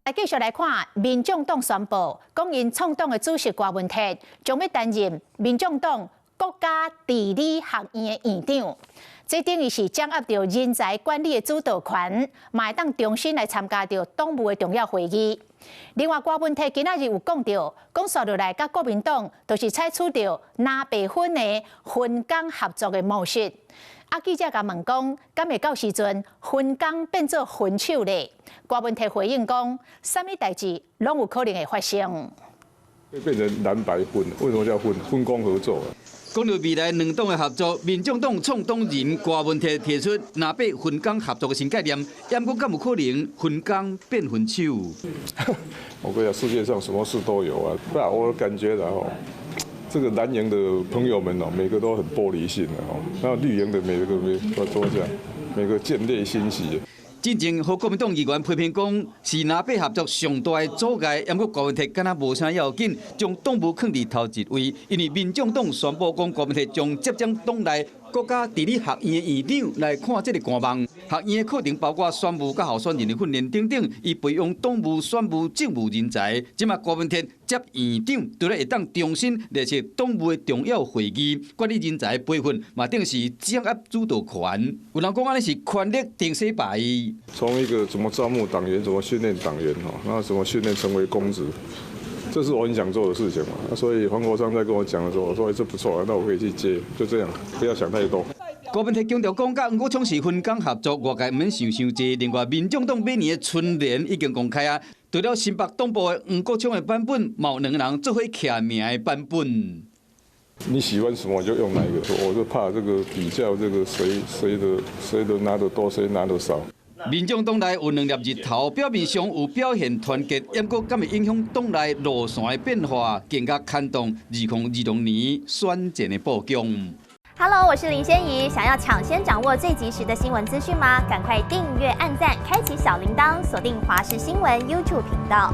来继续来看，民众党宣布，讲因创党的主席郭文泰将要担任民众党国家地理学院的院长。这等于是掌握着人才管理的主导权，嘛会当重新来参加着党务的重要会议。另外，郭文泰今仔日有讲到，讲续落来，甲国民党都是采取着拿白分的分工合作的模式。记者甲问讲，敢会到时阵分工变做分手咧？郭文泰回应讲，啥物代志拢有可能会发生。会变成蓝白分，为什么叫分工合作？讲到未来两党的合作，民众党创党人郭文泰提出南北分工合作的新概念，也毋过敢有可能分工变分手？我跟你讲，世界上什么事都有啊。不然我感觉然后。这个蓝营的朋友们哦，每个都很玻璃心的哦，然后绿营的每个都这样，每个见猎欣喜。进前和国民党议员批评讲，是南北合作上大的阻碍，也过郭文泰敢若无啥要紧，将党务放伫头一位，因为民众党宣布讲，郭文泰将接掌党内国家地理学院的院长来看这个官网。学院的课程包括选务甲候选人的训练等等，以培养党务、选务、政务人才。即马郭文泰接院长，除了会当重新列席党务的重要会议，管理人才培训，嘛等是掌握主导权。有人讲安尼是权力定洗牌。从一个怎么招募党员，怎么训练党员哈，然后怎么训练成为公职，这是我很想做的事情嘛。所以黄国昌在跟我讲的时候，我说这不错，那我可以去接，就这样，不要想太多。郭文泰强调讲，甲吴锵是分工合作，外界唔免想济。另外，民众党每年的春联已经公开啊，除了新北党部的吴国昌的版本，冇两个人做伙徛名的版本。你喜欢什么就用哪一个，我就怕这个比较这个谁的拿得多，谁拿得少。民众党内有两粒日头，表面上有表现团结，不过敢会影响党内路线的变化，更加牵动2026年选战的布局。Hello， 我是林仙怡。想要抢先掌握最及时的新闻资讯吗？赶快订阅、按赞、开启小铃铛，锁定华视新闻 YouTube 频道。